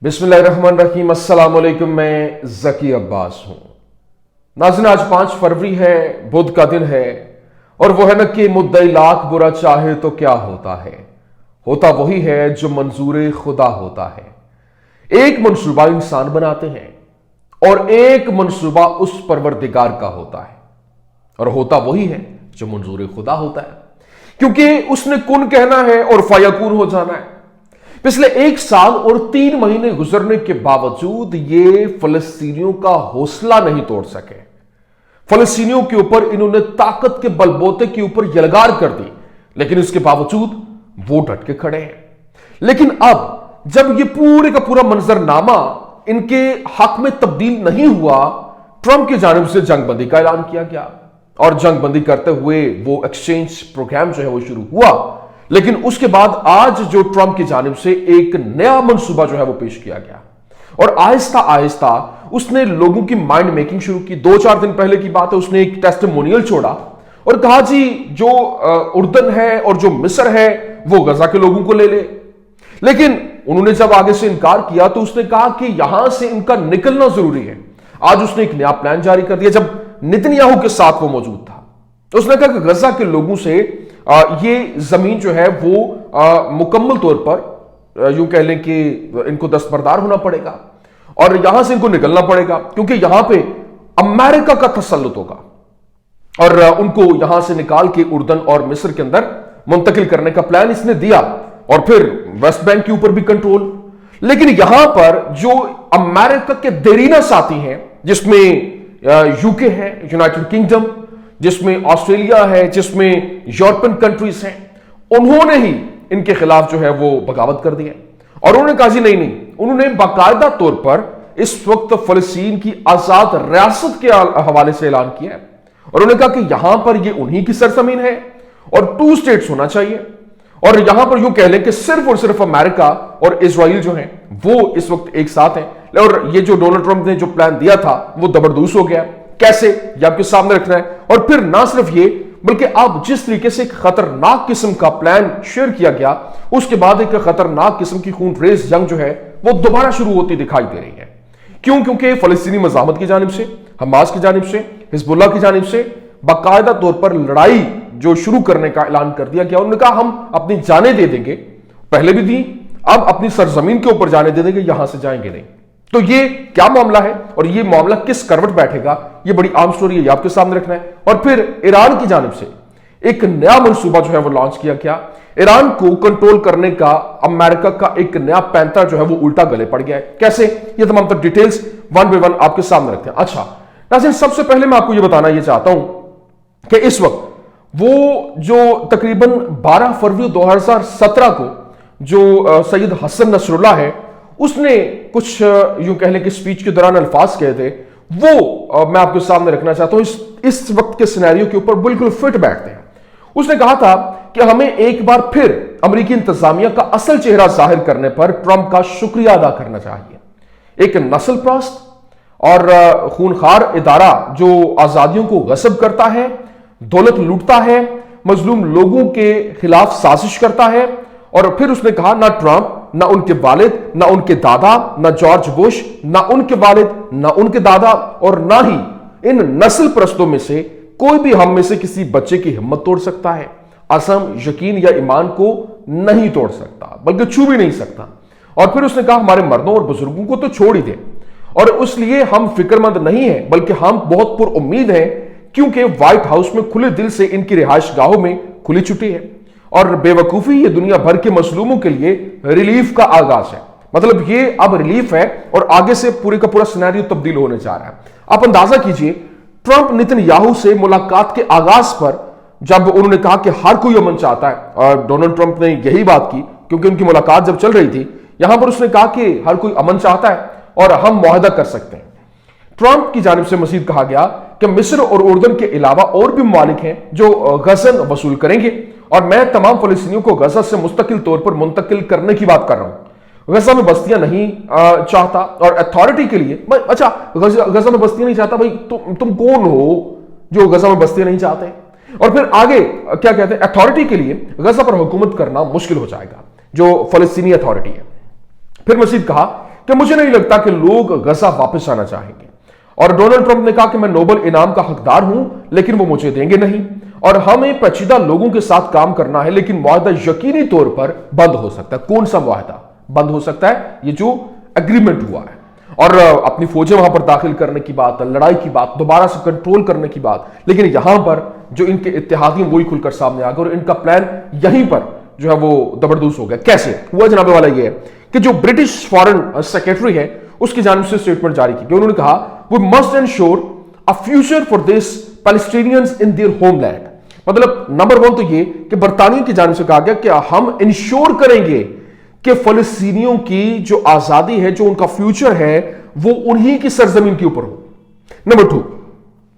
बिस्मिल्लाहिर्रहमानिर्रहीम। अस्सलाम वालेकुम। मैं ज़की अब्बास हूं। नाज़रीन, आज 5 फरवरी है, बुध का दिन है, और वो है न कि मुद्दई लाख बुरा चाहे तो क्या होता वही है जो मंजूर खुदा होता है। एक मंसूबा इंसान बनाते हैं और एक मंसूबा उस परवरदिगार का होता है, और होता वही है जो मंजूर खुदा होता है, क्योंकि उसने कुन कहना है और फयकून हो जाना है। पिछले 1 साल और 3 महीने गुजरने के बावजूद ये फलस्तीनियों का हौसला नहीं तोड़ सके। फलस्तीनियों के ऊपर इन्होंने ताकत के बलबोते के ऊपर यलगार कर दी, लेकिन इसके बावजूद वो डट के खड़े हैं। लेकिन अब जब ये पूरे का पूरा मंजरनामा इनके हक में तब्दील नहीं हुआ, ट्रंप की जानिब से जंगबंदी का ऐलान किया गया, और जंगबंदी करते हुए वो एक्सचेंज प्रोग्राम जो है वो शुरू हुआ। लेकिन उसके बाद आज जो ट्रंप की जानिब से एक नया मंसूबा जो है वो पेश किया गया, और आहिस्ता आहिस्ता उसने लोगों की माइंड मेकिंग शुरू की। 2-4 दिन पहले की बात है, उसने एक टेस्टिमोनियल छोड़ा और कहा जी जो उर्दन है और जो मिस्र है वो गजा के लोगों को ले ले। लेकिन उन्होंने जब आगे से इनकार किया तो उसने कहा कि यहां से इनका निकलना जरूरी है। आज उसने एक नया प्लान जारी कर दिया। जब नेतन्याहू के साथ वो मौजूद था तो उसने कहा कि गजा के लोगों से ये जमीन जो है वो मुकम्मल तौर पर यूं कह लें कि इनको दस्तबरदार होना पड़ेगा और यहां से इनको निकलना पड़ेगा, क्योंकि यहां पे अमेरिका का तसल्लुत होगा, और उनको यहां से निकाल के उर्दन और मिस्र के अंदर मुंतकिल करने का प्लान इसने दिया, और फिर वेस्ट बैंक के ऊपर भी कंट्रोल। लेकिन यहां पर जो अमेरिका के देरीना साथी हैं, जिसमें यूके है, यूनाइटेड किंगडम, जिसमें ऑस्ट्रेलिया है, जिसमें यूरोपियन कंट्रीज हैं, उन्होंने ही इनके खिलाफ जो है वो बगावत कर दिया, और उन्होंने कहा जी नहीं, उन्होंने बाकायदा तौर पर इस वक्त फलस्तीन की आजाद रियासत के हवाले से ऐलान किया है, और उन्होंने कहा कि यहां पर ये उन्हीं की सरजमीन है और 2 स्टेट्स होना चाहिए, और यहां पर यूं कह लें कि सिर्फ और सिर्फ अमेरिका और इजराइल जो है वो इस वक्त एक साथ हैं। और ये जो डोनाल्ड ट्रंप ने जो प्लान दिया था वो जबरदस्त हो गया। कैसे, ये आपके सामने रखना है। और फिर ना सिर्फ ये, बल्कि अब जिस तरीके से एक खतरनाक किस्म का प्लान शेयर किया गया, उसके बाद एक खतरनाक किस्म की खून रेज जंग जो है वो दोबारा शुरू होती दिखाई दे रही है। क्यों? क्योंकि फलस्तीनी मज़ाहमत की जानिब से, हमास की जानिब से, हिजबुल्लाह की जानिब से बाकायदा तौर पर लड़ाई जो शुरू करने का ऐलान कर दिया गया। उन्होंने कहा हम अपनी जानें दे देंगे, पहले भी दी, अब अपनी सरजमीन के ऊपर जाने दे देंगे, यहां से जाएंगे नहीं। तो ये क्या मामला है और ये मामला किस करवट बैठेगा, ये बड़ी आम स्टोरी है, ये आपके सामने रखना है। और फिर ईरान की जानिब से एक नया मंसूबा जो है वो लॉन्च किया गया। ईरान को कंट्रोल करने का अमेरिका का एक नया पैंतरा जो है वो उल्टा गले पड़ गया है। कैसे, ये तमाम तक डिटेल्स 1 बाय 1 आपके सामने रखते हैं। अच्छा नाज़रीन, सबसे पहले मैं आपको ये बताना ये चाहता हूं कि इस वक्त वो जो तकरीबन 12 फरवरी 2017 को जो सैयद हसन नसरुल्लाह है, उसने कुछ यूं कह लें कि स्पीच के दौरान अल्फाज कहे थे, वो मैं आपके सामने रखना चाहता हूं। इस वक्त के सिनेरियो के ऊपर बिल्कुल फिट बैठते हैं। उसने कहा था कि हमें एक बार फिर अमेरिकी इंतजामिया का असल चेहरा जाहिर करने पर ट्रंप का शुक्रिया अदा करना चाहिए। एक नस्ल प्रस्त और खूनखार इदारा जो आजादियों को गस्ब करता है, दौलत लूटता है, मजलूम लोगों के खिलाफ साजिश करता है। और फिर उसने कहा ना ट्रंप, ना उनके वालिद, ना उनके दादा, ना जॉर्ज बुश, ना उनके वालिद, ना उनके दादा, और ना ही इन नस्ल परस्तों में से कोई भी हम में से किसी बच्चे की हिम्मत तोड़ सकता है, असम, यकीन या ईमान को नहीं तोड़ सकता, बल्कि छू भी नहीं सकता। और फिर उसने कहा हमारे मर्दों और बुजुर्गों को तो छोड़ ही दे, और इसलिए हम फिक्रमंद नहीं हैं, बल्कि हम बहुत पुरुम्मीद हैं, क्योंकि व्हाइट हाउस में खुले दिल से इनकी रिहाइश गाहों में खुली छुट्टी है, और बेवकूफी ये दुनिया भर के मसलूमों के लिए रिलीफ का आगाज है। मतलब ये अब रिलीफ है और आगे से पूरे का पूरा सिनेरियो तब्दील होने जा रहा है। आप अंदाजा कीजिए, ट्रंप नेतन्याहू से मुलाकात के आगाज पर जब उन्होंने कहा कि हर कोई अमन चाहता है, और डोनाल्ड ट्रंप ने यही बात की, क्योंकि उनकी मुलाकात जब चल रही थी यहां पर उसने कहा कि हर कोई अमन चाहता है और हम मुआहदा कर सकते हैं। ट्रंप की जानिब से मजीद कहा गया कि मिस्र और उर्दन के अलावा और भी ममालिक हैं जो गजन वसूल करेंगे, और मैं तमाम फलस्तीनियों को गजा से मुस्तकिल तौर पर मुंतकिल करने की बात कर रहा हूं। गजा में बस्तियां नहीं चाहता, और अथॉरिटी के लिए अच्छा गजा में बस्तियां नहीं चाहता, भाई तुम कौन हो जो गजा में बस्तियां नहीं चाहते? और फिर आगे क्या कहते हैं, अथॉरिटी के लिए गजा पर हुकूमत करना मुश्किल हो जाएगा, जो फलस्तीनी अथॉरिटी है। फिर मजीद कहा कि मुझे नहीं लगता कि लोग गजा वापस आना चाहेंगे। और डोनाल्ड ट्रंप ने कहा कि मैं नोबेल इनाम का हकदार हूं, लेकिन वो मुझे देंगे नहीं, और हमें पेचीदा लोगों के साथ काम करना है, लेकिन मुआहदा यकीनी तौर पर बंद हो सकता है। कौन सा मुआहदा बंद हो सकता है? ये जो एग्रीमेंट हुआ है, और अपनी फौजें वहां पर दाखिल करने की बात, लड़ाई की बात, दोबारा से कंट्रोल करने की बात। लेकिन यहां पर जो इनके इत्तेहादी वही खुलकर सामने आ गए, और इनका प्लान यहीं पर जो है वो दबरदूस हो गया। कैसे हुआ जनाबे वाला? ये है कि जो ब्रिटिश फॉरेन सेक्रेटरी है उसकी जानिब से स्टेटमेंट जारी की। उन्होंने कहा we must ensure a future for this Palestinians in their homeland. मतलब नंबर वन तो ये कि बरतानिया की जानिब से कहा गया कि हम इंश्योर करेंगे कि फलस्तीनियों की जो आजादी है, जो उनका फ्यूचर है, वो उन्हीं की सरजमीन के ऊपर हो। नंबर टू,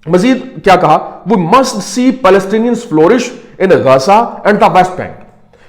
मजीद क्या कहा? We must see Palestinians flourish in Gaza and the West Bank.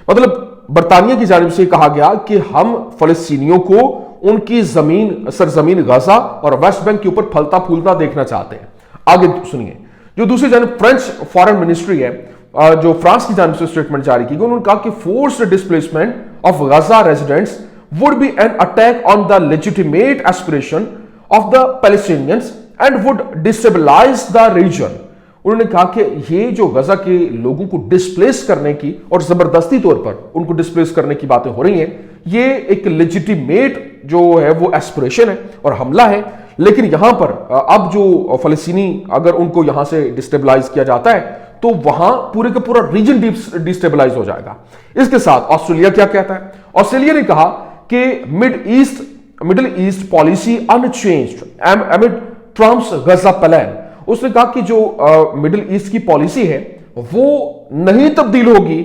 मतलब बरतानिया की जानिब से कहा गया कि हम फलस्तीनियों को उनकी जमीन, सरजमीन गाजा और वेस्ट बैंक के ऊपर फलता फूलता देखना चाहते हैं। आगे सुनिए, जो दूसरी जानिब फ्रेंच फॉरेन मिनिस्ट्री है, जो फ्रांस की जानिब से स्टेटमेंट जारी की गई, उन्होंने कहा कि forced displacement of Gaza residents would be an attack on the legitimate aspiration of the Palestinians and would destabilise the region. उन्होंने कहा कि ये जो गजा के लोगों को डिस्प्लेस करने की और जबरदस्ती तौर पर उनको डिस्प्लेस करने की बातें हो रही हैं, ये एक लेजिटिमेट जो है वो एस्पिरेशन है और हमला है। लेकिन यहां पर अब जो फलस्तीनी अगर उनको यहां से डिस्टेबलाइज किया जाता है तो वहां पूरे का पूरा रीजन डिस्टेबलाइज हो जाएगा। इसके साथ ऑस्ट्रेलिया क्या कहता है? ऑस्ट्रेलिया ने कहा कि Middle East policy unchanged amid Trump's Gaza plan. उसने कहा कि जो मिडिल ईस्ट की पॉलिसी है वो नहीं तब्दील होगी,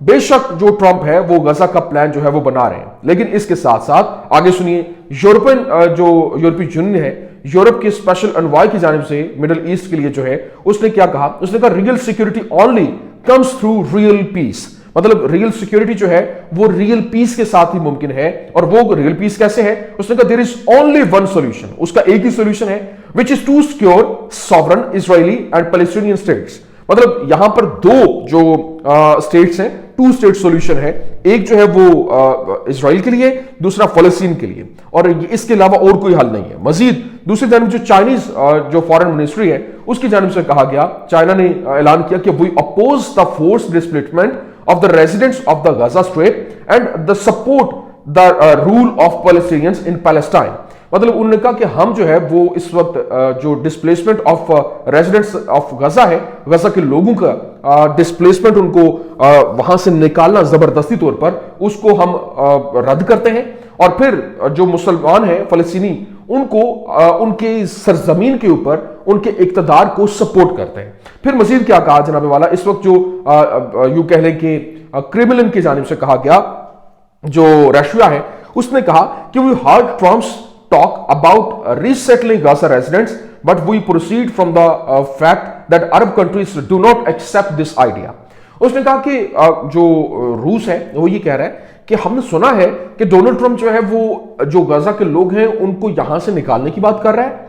बेशक जो ट्रंप है वो गजा का प्लान जो है वो बना रहे हैं। लेकिन इसके साथ साथ आगे सुनिए, यूरोपीय यूनियन है, यूरोप के स्पेशल एनवॉय की जानिब से मिडिल ईस्ट के लिए जो है उसने क्या कहा? उसने कहा real security only comes through real piece. मतलब रियल सिक्योरिटी जो है वो रियल पीस के साथ ही मुमकिन है। और वो रियल पीस कैसे है? उसने कहा there is only one solution, उसका एक ही सॉल्यूशन है, which is to secure sovereign Israeli and Palestinian states. मतलब यहां पर दो जो स्टेट्स हैं, टू स्टेट सॉल्यूशन है, एक जो है वो इजराइल के लिए, दूसरा फलस्तीन के लिए, और इसके अलावा और कोई हल नहीं है। मजीद दूसरी जानब जो चाइनीज जो फॉरेन मिनिस्ट्री है उसकी जानब से कहा गया, चाइना ने ऐलान किया कि we oppose the force displacement of the residents of the Gaza Strip and the support the rule of Palestinians in Palestine। मतलब उन्होंने कहा कि हम जो है वो इस वक्त जो डिस्प्लेसमेंट ऑफ रेजिडेंट्स ऑफ गजा है, गजा के लोगों का डिस्प्लेसमेंट, उनको वहां से निकालना जबरदस्ती तौर पर, उसको हम रद्द करते हैं। और फिर जो मुसलमान हैं फलस्तीनी, उनको उनके सरजमीन के ऊपर उनके इक्तदार को सपोर्ट करते हैं। फिर मजीद क्या कहा जनाबे वाला? इस वक्त जो यूं कह लें कि क्रेमलिन की जानिब से कहा गया, जो रशिया है, उसने कहा कि we heard Trump's talk about resettling Gaza residents but we proceed from the fact that Arab countries do not accept this idea. उसने कहा कि जो रूस है वो ये कह रहा है कि हमने सुना है कि डोनाल्ड ट्रंप जो है वो जो गाजा के लोग हैं उनको यहां से निकालने की बात कर रहा है,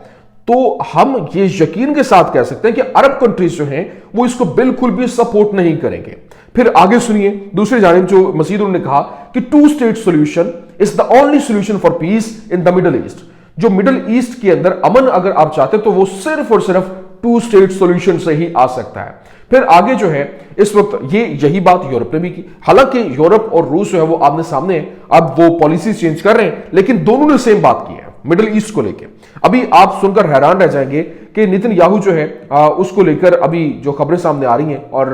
तो हम ये यकीन के साथ कह सकते हैं कि अरब कंट्रीज जो हैं वो इसको बिल्कुल भी सपोर्ट नहीं करेंगे। फिर आगे सुनिए, दूसरी जानिब जो मजीद उन्होंने कहा कि two state solution is the only solution for peace in the Middle East. जो मिडिल ईस्ट के अंदर अमन अगर आप चाहते तो वो सिर्फ और सिर्फ टू स्टेट सॉल्यूशन से ही आ सकता है। फिर आगे जो है इस वक्त यही बात यूरोप ने भी की। हालांकि यूरोप और रूस जो है वो आमने सामने अब वो पॉलिसी चेंज कर रहे हैं, लेकिन दोनों ने सेम बात की है मिडिल ईस्ट को लेकर। अभी आप सुनकर हैरान रह जाएंगे कि नेतन्याहू जो है उसको लेकर अभी जो खबरें सामने आ रही हैं, और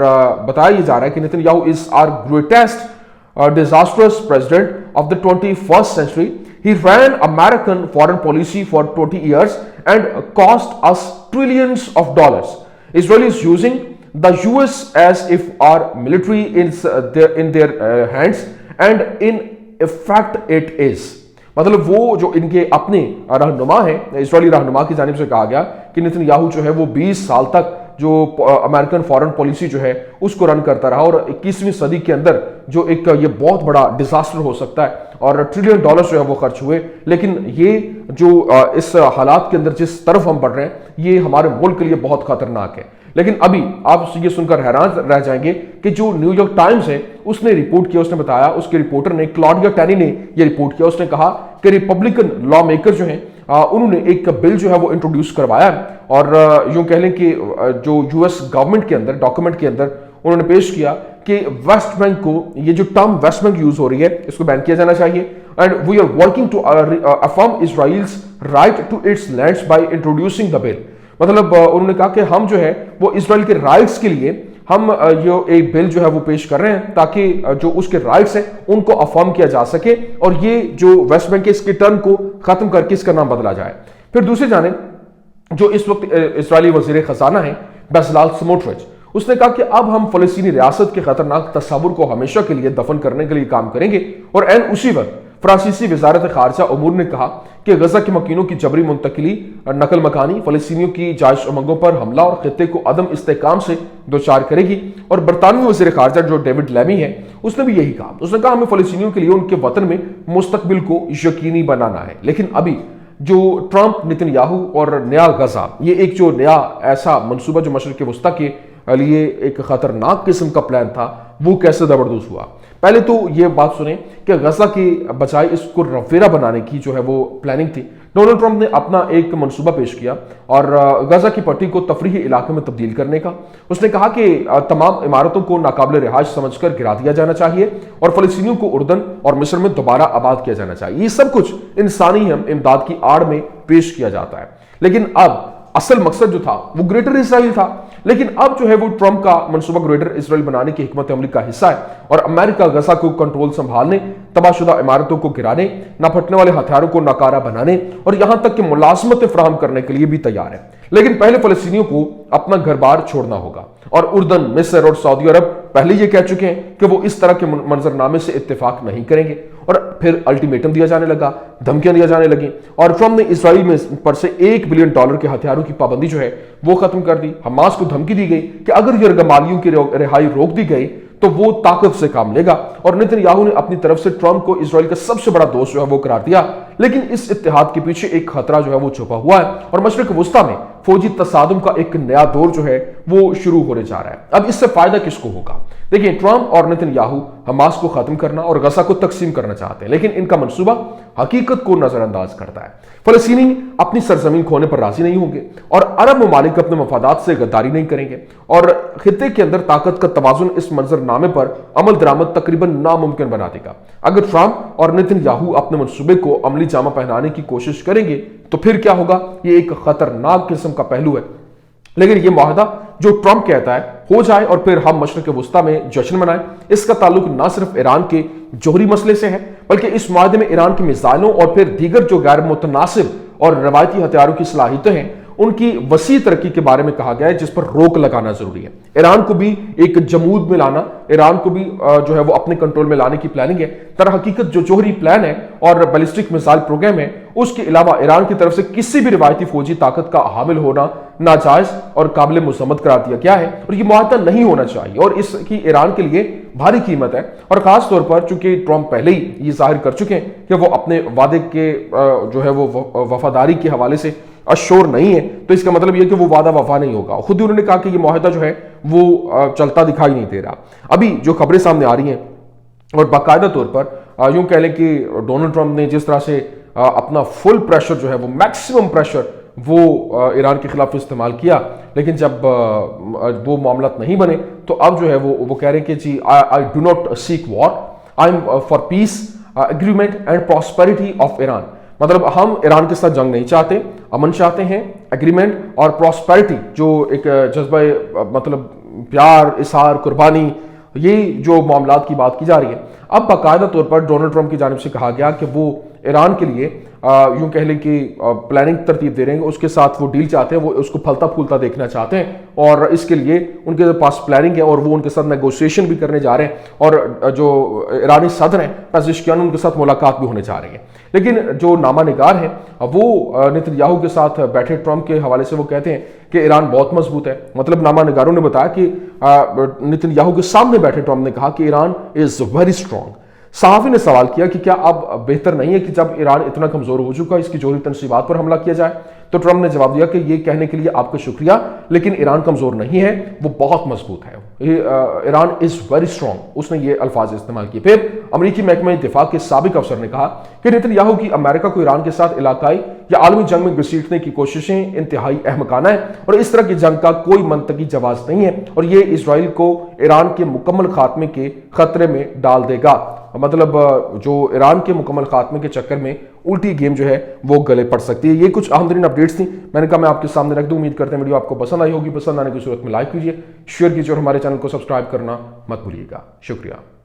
बताया जा रहा है कि Netanyahu is our greatest disastrous president of the 21st century. He ran American foreign policy for 20 years and cost us trillions of dollars. Israel is using the US as if our military is in their hands, and in effect it is. मतलब वो जो इनके अपने रहनुमा है, Israeli रहनुमा की जानिब से कहा गया कि नेतन्याहू जो है वो 20 साल तक جو امریکن فارن پالیسی جو ہے اس کو رن کرتا رہا، اور 21ویں صدی کے اندر جو ایک یہ بہت بڑا ڈیزاسٹر ہو سکتا ہے، اور $1 ٹریلین جو ہے وہ خرچ ہوئے، لیکن یہ جو اس حالات کے اندر جس طرف ہم بڑھ رہے ہیں یہ ہمارے ملک کے لیے بہت خطرناک ہے۔ لیکن ابھی آپ یہ سن کر حیران رہ جائیں گے کہ جو نیو یارک ٹائمز ہے اس نے رپورٹ کیا، اس نے بتایا، اس کے رپورٹر نے کلاڈیا ٹینی نے یہ رپورٹ کیا، اس نے کہا کہ ریپبلکن لا میکر جو ہیں انہوں نے ایک بل جو ہے وہ انٹروڈیوس کروایا، اور یوں کہہ لیں کہ جو یو ایس گورنمنٹ کے اندر ڈاکومنٹ کے اندر انہوں نے پیش کیا کہ ویسٹ بینک کو، یہ جو ٹرم ویسٹ بینک یوز ہو رہی ہے اس کو بین کیا جانا چاہیے، and we are working to affirm Israel's right to its lands by introducing the bill. مطلب انہوں نے کہا کہ ہم جو ہے وہ اسرائیل کے رائٹس کے لیے ہم یہ ایک بل جو ہے وہ پیش کر رہے ہیں تاکہ جو اس کے رائٹس ہیں ان کو افرم کیا جا سکے، اور یہ جو ویسٹ بینک کے اس کے ٹرم کو ختم کر کے اس کا نام بدلا جائے۔ پھر دوسری جانب جو اس وقت اسرائیلی وزیر خزانہ ہیں بیزلال سموٹرچ، اس نے کہا کہ اب ہم فلسطینی ریاست کے خطرناک تصور کو ہمیشہ کے لیے دفن کرنے کے لیے کام کریں گے، اور اسی وقت فرانسیسی وزارت خارجہ امور نے کہا کہ غزہ کے مکینوں کی جبری منتقلی، نقل مکانی، فلسطینیوں کی جائز امنگوں پر حملہ اور خطے کو عدم استحکام سے دوچار کرے گی۔ اور برطانوی وزیر خارجہ جو ڈیوڈ لیمی ہے اس نے بھی یہی کہا، اس نے کہا ہمیں فلسطینیوں کے لیے ان کے وطن میں مستقبل کو یقینی بنانا ہے۔ لیکن ابھی جو ٹرمپ، نتن یاہو اور نیا غزہ، یہ ایک جو نیا ایسا منصوبہ جو مشرق وسطیٰ کے لیے ایک خطرناک قسم کا پلان تھا، وہ کیسے زبردست ہوا۔ پہلے تو یہ بات سنیں کہ غزہ کی بجائے اس کو رویرا بنانے کی جو ہے وہ پلاننگ تھی، ڈونلڈ ٹرمپ نے اپنا ایک منصوبہ پیش کیا اور غزہ کی پٹی کو تفریحی علاقے میں تبدیل کرنے کا۔ اس نے کہا کہ تمام عمارتوں کو ناقابل رہائش سمجھ کر گرا دیا جانا چاہیے اور فلسطینیوں کو اردن اور مصر میں دوبارہ آباد کیا جانا چاہیے۔ یہ سب کچھ انسانی امداد کی آڑ میں پیش کیا جاتا ہے، لیکن اب اصل مقصد جو تھا وہ گریٹر اسرائیل تھا، لیکن اب جو ہے وہ ٹرمپ کا منصوبہ گریٹر اسرائیل بنانے کی حکمت عملی کا حصہ ہے، اور امریکہ غزہ کو کنٹرول سنبھالنے، تباہ شدہ عمارتوں کو گرانے، نہ پھٹنے والے ہتھیاروں کو ناکارہ بنانے اور یہاں تک کہ ملازمتیں فراہم کرنے کے لیے بھی تیار ہے۔ لیکن پہلے فلسطینیوں کو اپنا گھر بار چھوڑنا ہوگا، اور اردن، مصر اور سعودی عرب پہلے یہ کہہ چکے ہیں کہ وہ اس طرح کے منظرنامے سے اتفاق نہیں کریں گے، اور پھر الٹیمیٹم دیا جانے لگا، دھمکیاں دیا جانے لگیں، اور ٹرمپ نے اسرائیل میں پر سے $1 بلین کے ہتھیاروں کی پابندی جو ہے وہ ختم کر دی۔ حماس کو دھمکی دی گئی کہ اگر یرغمالیوں کی رہائی روک دی گئی تو وہ طاقت سے کام لے گا، اور نتن یاہو نے اپنی طرف سے ٹرمپ کو اسرائیل کا سب سے بڑا دوست جو ہے وہ قرار دیا۔ لیکن اس اتحاد کے پیچھے ایک خطرہ جو ہے وہ چھپا ہوا ہے، اور مشرق وسطیٰ میں فوجی تصادم کا ایک نیا دور جو ہے وہ شروع ہونے جا رہا ہے۔ اب اس سے فائدہ کس کو ہوگا؟ دیکھیں، ٹرمپ اور نتن یاہو حماس کو ختم کرنا اور غزہ کو تقسیم کرنا چاہتے ہیں، لیکن ان کا منصوبہ حقیقت کو نظر انداز کرتا ہے۔ فلسطینی اپنی سرزمین کھونے پر راضی نہیں ہوں گے، اور عرب ممالک اپنے مفادات سے غداری نہیں کریں گے، اور خطے کے اندر طاقت کا توازن اس منظر نامے پر عمل درآمد تقریباً ناممکن بنا دے گا۔ اگر ٹرمپ اور نتن یاہو اپنے منصوبے کو عملی جامہ پہنانے کی کوشش کریں گے تو پھر کیا ہوگا؟ یہ ایک خطرناک قسم کا پہلو ہے۔ لیکن یہ معاہدہ جو ٹرمپ کہتا ہے ہو جائے اور پھر ہم مشرق وسطیٰ میں جشن منائیں، اس کا تعلق نہ صرف ایران کے جوہری مسئلے سے ہے، بلکہ اس معاہدے میں ایران کی میزائلوں اور پھر دیگر جو غیر متناسب اور روایتی ہتھیاروں کی صلاحیتیں ہیں ان کی وسیع ترقی کے بارے میں کہا گیا ہے، جس پر روک لگانا ضروری ہے۔ ایران کو بھی ایک جمود میں لانا، ایران کو بھی جو ہے وہ اپنے کنٹرول میں لانے کی پلاننگ ہے۔ در حقیقت جو جوہری پلان ہے اور بیلسٹک میزائل پروگرام ہے، اس کے علاوہ ایران کی طرف سے کسی بھی روایتی فوجی طاقت کا حامل ہونا ناجائز اور قابل مذمت قرار دیا گیا ہے، اور یہ معاہدہ نہیں ہونا چاہیے، اور اس کی ایران کے لیے بھاری قیمت ہے۔ اور خاص طور پر چونکہ ٹرمپ پہلے ہی یہ ظاہر کر چکے ہیں کہ وہ اپنے وعدے کے جو ہے وہ وفاداری کے حوالے سے اشور نہیں ہے، تو اس کا مطلب یہ کہ وہ وعدہ وفا نہیں ہوگا۔ خود ہی انہوں نے کہا کہ یہ معاہدہ جو ہے وہ چلتا دکھائی نہیں دے رہا۔ ابھی جو خبریں سامنے آ رہی ہیں، اور باقاعدہ طور پر یوں کہہ لیں کہ ڈونلڈ ٹرمپ نے جس طرح سے اپنا فل پریشر جو ہے وہ میکسیمم پریشر وہ ایران کے خلاف استعمال کیا، لیکن جب وہ معاملات نہیں بنے تو اب جو ہے وہ کہہ رہے ہیں کہ جی I do not seek war, I am for peace, agreement and prosperity of Iran. مطلب ہم ایران کے ساتھ جنگ نہیں چاہتے، امن چاہتے ہیں، ایگریمنٹ اور پراسپیرٹی، جو ایک جذبہ مطلب پیار، اظہار، قربانی، یہ جو معاملات کی بات کی جا رہی ہے۔ اب باقاعدہ طور پر ڈونلڈ ٹرمپ کی جانب سے کہا گیا کہ وہ ایران کے لیے یوں کہہ لیں کہ پلاننگ ترتیب دے رہے ہیں، اس کے ساتھ وہ ڈیل چاہتے ہیں، وہ اس کو پھلتا پھولتا دیکھنا چاہتے ہیں، اور اس کے لیے ان کے پاس پلاننگ ہے اور وہ ان کے ساتھ نیگوسیشن بھی کرنے جا رہے ہیں، اور جو ایرانی صدر ہیں پزشکیان ان کے ساتھ ملاقات بھی ہونے جا رہی ہے۔ لیکن جو نامہ نگار ہیں وہ نتن یاہو کے ساتھ بیٹھے ٹرمپ کے حوالے سے وہ کہتے ہیں کہ ایران بہت مضبوط ہے۔ مطلب نامہ نگاروں نے بتایا کہ نتن یاہو کے سامنے بیٹھے ٹرمپ نے کہا کہ ایران از ویری اسٹرانگ۔ صحافی نے سوال کیا کہ کیا اب بہتر نہیں ہے کہ جب ایران اتنا کمزور ہو چکا اس کی جوہری تنصیبات پر حملہ کیا جائے؟ تو ٹرمپ نے جواب دیا کہ یہ کہنے کے لیے آپ کا شکریہ، لیکن ایران کمزور نہیں ہے، وہ بہت مضبوط ہے، ایران از ویری اسٹرانگ۔ اس نے یہ الفاظ استعمال کیے۔ پھر امریکی محکمہ دفاع کے سابق افسر نے کہا کہ نتن یاہو کی امریکہ کو ایران کے ساتھ علاقائی یا عالمی جنگ میں گھسیٹنے کی کوششیں انتہائی احمقانہ ہیں اور اس طرح کی جنگ کا کوئی منطقی جواز نہیں ہے، اور یہ اسرائیل کو ایران کے مکمل خاتمے کے خطرے میں ڈال دے گا۔ مطلب جو ایران کے مکمل خاتمے کے چکر میں الٹی گیم جو ہے وہ گلے پڑ سکتی ہے۔ یہ کچھ اہم ترین اپڈیٹس تھیں، میں نے کہا میں آپ کے سامنے رکھ دوں۔ امید کرتے ہیں ویڈیو آپ کو پسند آئی ہوگی، پسند آنے کی صورت میں لائک کیجیے، شیئر کیجیے اور ہمارے چینل کو سبسکرائب کرنا مت بھولیے گا۔ شکریہ۔